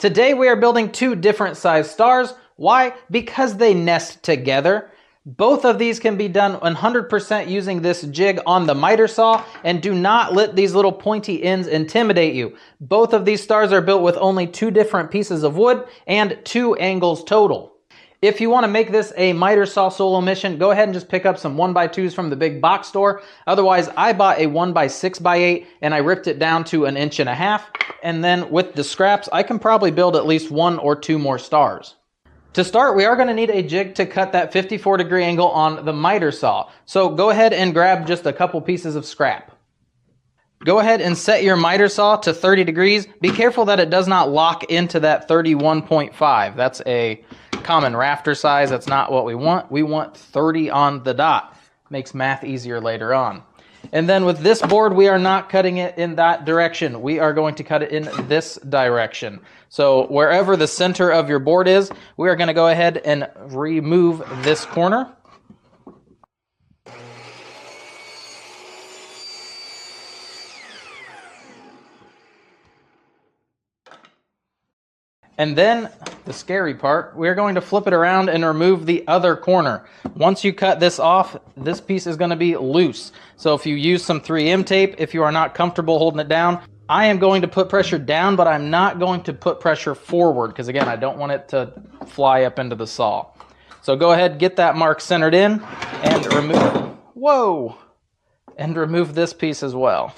Today we are building two different size stars. Why? Because they nest together. Both of these can be done 100% using this jig on the miter saw, and do not let these little pointy ends intimidate you. Both of these stars are built with only two different pieces of wood and 2 angles total. If you want to make this a miter saw solo mission, go ahead and just pick up some 1x2s from the big box store. Otherwise, I bought a 1x6x8 and I ripped it down to 1.5 inches. And then with the scraps, I can probably build at least 1 or 2 more stars. To start, we are going to need a jig to cut that 54-degree angle on the miter saw. So go ahead and grab just a couple pieces of scrap. Go ahead and set your miter saw to 30 degrees. Be careful that it does not lock into that 31.5. That's a common rafter size. That's not what we want. We want 30 on the dot. Makes math easier later on. And then with this board, we are not cutting it in that direction. We are going to cut it in this direction. So wherever the center of your board is, we are going to go ahead and remove this corner. And then, the scary part, we're going to flip it around and remove the other corner. Once you cut this off, this piece is going to be loose. So if you use some 3M tape, if you are not comfortable holding it down, I am going to put pressure down, but I'm not going to put pressure forward, because again, I don't want it to fly up into the saw. So go ahead, get that mark centered in, and remove, whoa, and remove this piece as well.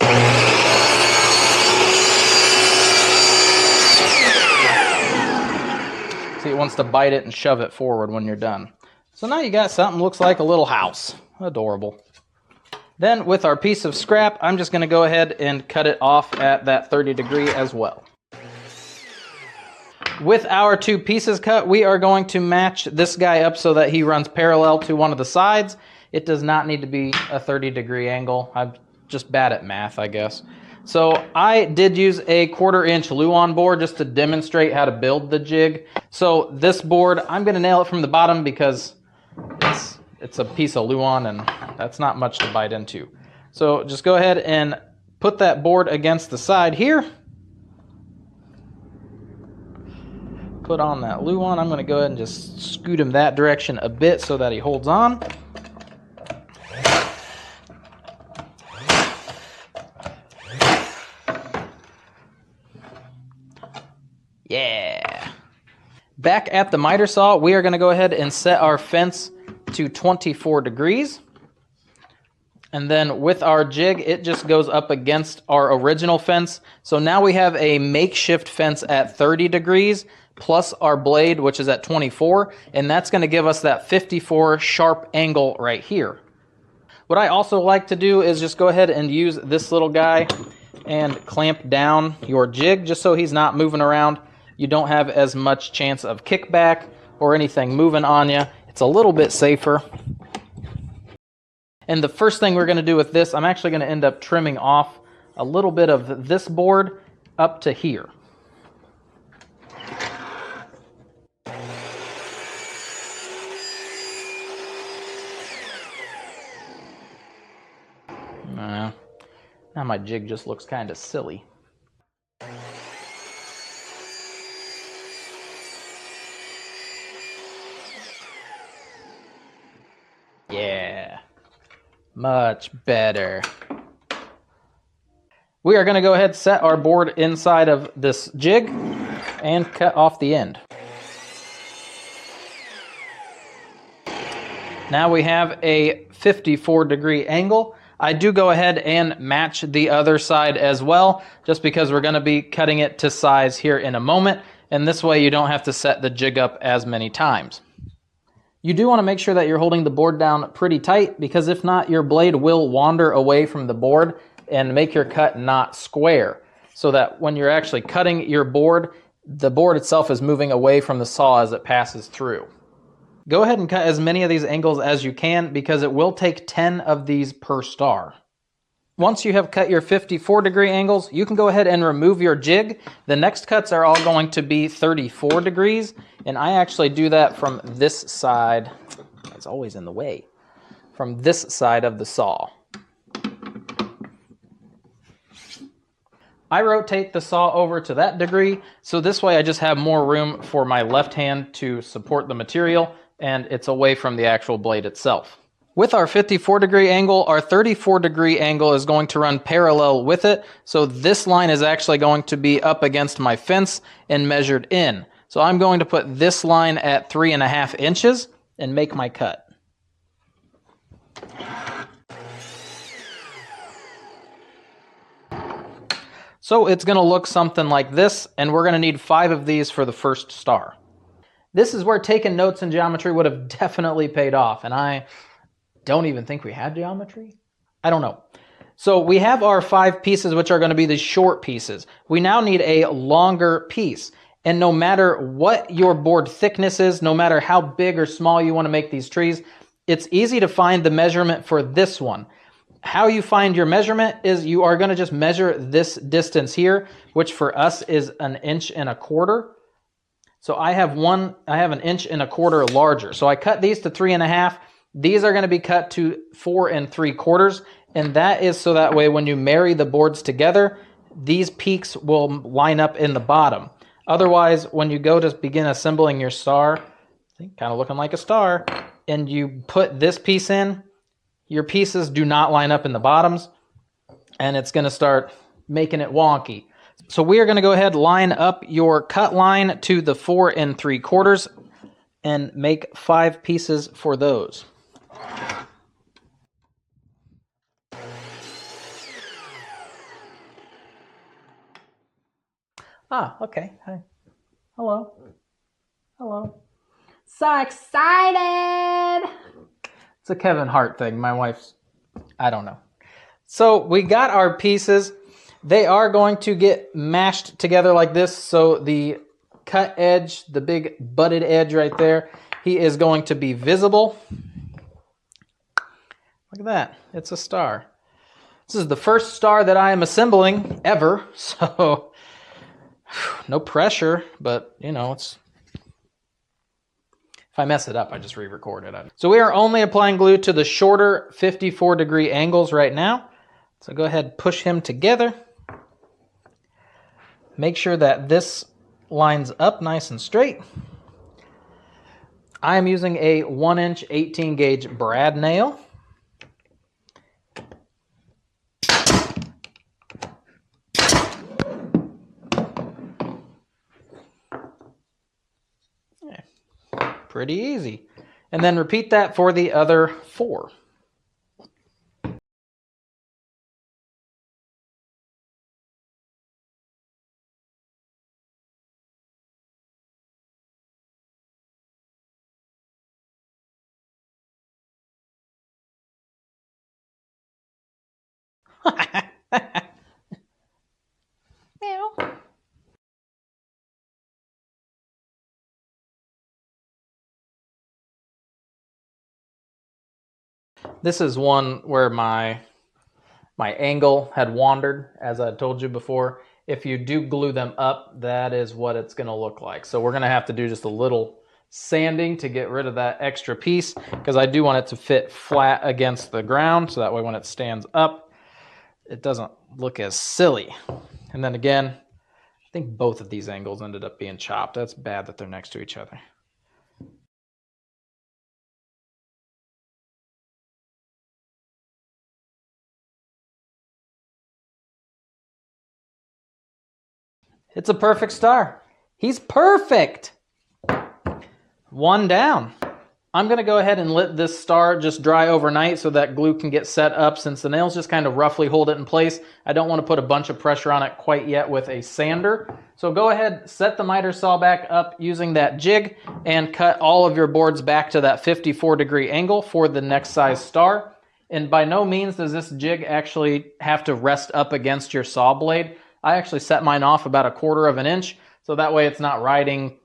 It wants to bite it and shove it forward when you're done. So now you got something that looks like a little house. Adorable. Then with our piece of scrap, I'm just going to go ahead and cut it off at that 30 degree as well. With our 2 pieces cut, we are going to match this guy up so that he runs parallel to one of the sides. It does not need to be a 30-degree angle. I'm just bad at math, I guess. So I did use a 1/4 inch Luan board just to demonstrate how to build the jig. So this board, I'm going to nail it from the bottom because it's a piece of Luan and that's not much to bite into. So just go ahead and put that board against the side here. Put on that Luan. I'm going to go ahead and just scoot him that direction a bit so that he holds on. Yeah. Back at the miter saw, we are going to go ahead and set our fence to 24 degrees. And then with our jig, it just goes up against our original fence. So now we have a makeshift fence at 30 degrees plus our blade, which is at 24. And that's going to give us that 54 sharp angle right here. What I also like to do is just go ahead and use this little guy and clamp down your jig just so he's not moving around. You don't have as much chance of kickback or anything moving on you. It's a little bit safer. And the first thing we're going to do with this, I'm actually going to end up trimming off a little bit of this board up to here. Now my jig just looks kind of silly. Yeah, much better. We are going to go ahead and set our board inside of this jig and cut off the end. Now we have a 54-degree angle. I do go ahead and match the other side as well, just because we're going to be cutting it to size here in a moment, and this way you don't have to set the jig up as many times. You do want to make sure that you're holding the board down pretty tight, because if not, your blade will wander away from the board and make your cut not square, so that when you're actually cutting your board, the board itself is moving away from the saw as it passes through. Go ahead and cut as many of these angles as you can, because it will take 10 of these per star. Once you have cut your 54-degree angles, you can go ahead and remove your jig. The next cuts are all going to be 34 degrees, and I actually do that from this side. It's always in the way. From this side of the saw. I rotate the saw over to that degree, so this way I just have more room for my left hand to support the material, and it's away from the actual blade itself. With our 54-degree angle, our 34-degree angle is going to run parallel with it, so this line is actually going to be up against my fence and measured in. So I'm going to put this line at 3.5 inches and make my cut. So it's going to look something like this, and we're going to need 5 of these for the first star. This is where taking notes in geometry would have definitely paid off, and I don't even think we had geometry. I don't know. So we have our 5 pieces, which are going to be the short pieces. We now need a longer piece, and no matter what your board thickness is, no matter how big or small you want to make these trees, it's easy to find the measurement for this one. How you find your measurement is you are going to just measure this distance here, which for us is 1.25 inches. So I have 1.25 inches larger. So I cut these to 3.5. These are going to be cut to 4.75, and that is so that way when you marry the boards together, these peaks will line up in the bottom. Otherwise, when you go to begin assembling your star, kind of looking like a star, and you put this piece in, your pieces do not line up in the bottoms, and it's going to start making it wonky. So we are going to go ahead and line up your cut line to the 4.75 and make 5 pieces for those. Ah, okay. Hi. Hello. Hello. So excited! It's a Kevin Hart thing. My wife's, I don't know. So we got our pieces. They are going to get mashed together like this. So the cut edge, the big butted edge right there, he is going to be visible. Look at that. It's a star. This is the first star that I am assembling ever. So no pressure, but you know, if I mess it up, I just re-record it. So we are only applying glue to the shorter 54-degree angles right now. So go ahead and push him together. Make sure that this lines up nice and straight. I am using a 1-inch 18-gauge brad nail. Pretty easy. And then repeat that for the other 4. This is one where my angle had wandered, as I told you before. If you do glue them up, that is what it's going to look like. So we're going to have to do just a little sanding to get rid of that extra piece, because I do want it to fit flat against the ground, so that way when it stands up, it doesn't look as silly. And then again, I think both of these angles ended up being chopped. That's bad that they're next to each other. It's a perfect star. He's perfect. 1 down. I'm going to go ahead and let this star just dry overnight so that glue can get set up. Since the nails just kind of roughly hold it in place, I don't want to put a bunch of pressure on it quite yet with a sander. So go ahead, set the miter saw back up using that jig and cut all of your boards back to that 54-degree angle for the next size star. And by no means does this jig actually have to rest up against your saw blade. I actually set mine off about 1/4 inch, so that way it's not riding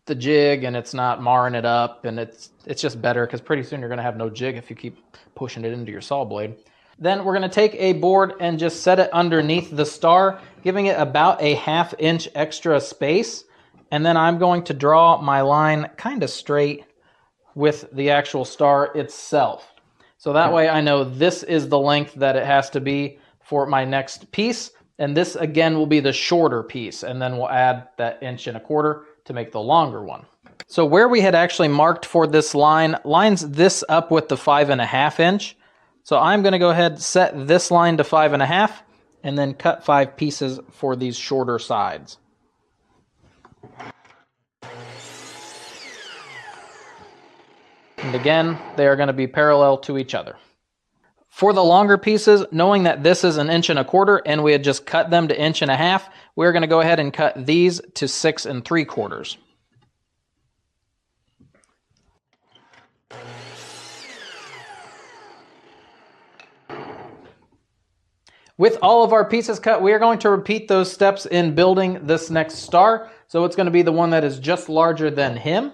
the jig and it's not marring it up, and it's just better because pretty soon you're going to have no jig if you keep pushing it into your saw blade. Then we're going to take a board and just set it underneath the star, giving it about a 1/2 inch extra space, and then I'm going to draw my line kind of straight with the actual star itself. So that way I know this is the length that it has to be for my next piece. And this again will be the shorter piece, and then we'll add that 1.25 inches to make the longer one. So where we had actually marked for this line lines this up with the 5.5 inch. So I'm going to go ahead and set this line to 5.5 and then cut 5 pieces for these shorter sides. And again, they are going to be parallel to each other. For the longer pieces, knowing that this is 1.25 inches and we had just cut them to 1.5 inches, we're going to go ahead and cut these to 6 3/4. With all of our pieces cut, we are going to repeat those steps in building this next star. So it's going to be the one that is just larger than him.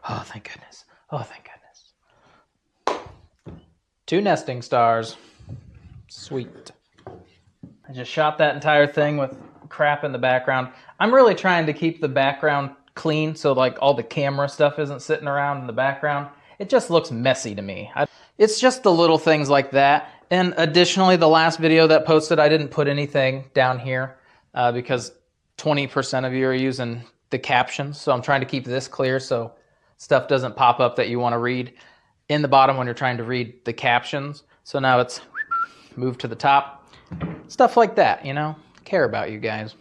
Oh, thank goodness. Oh, thank goodness. 2 nesting stars. Sweet. I just shot that entire thing with crap in the background. I'm really trying to keep the background clean so like all the camera stuff isn't sitting around in the background. It just looks messy to me. It's just the little things like that. And additionally, the last video that posted, I didn't put anything down here because 20% of you are using the captions. So I'm trying to keep this clear so stuff doesn't pop up that you want to read in the bottom when you're trying to read the captions. So now it's moved to the top. Stuff like that, you know? Care about you guys.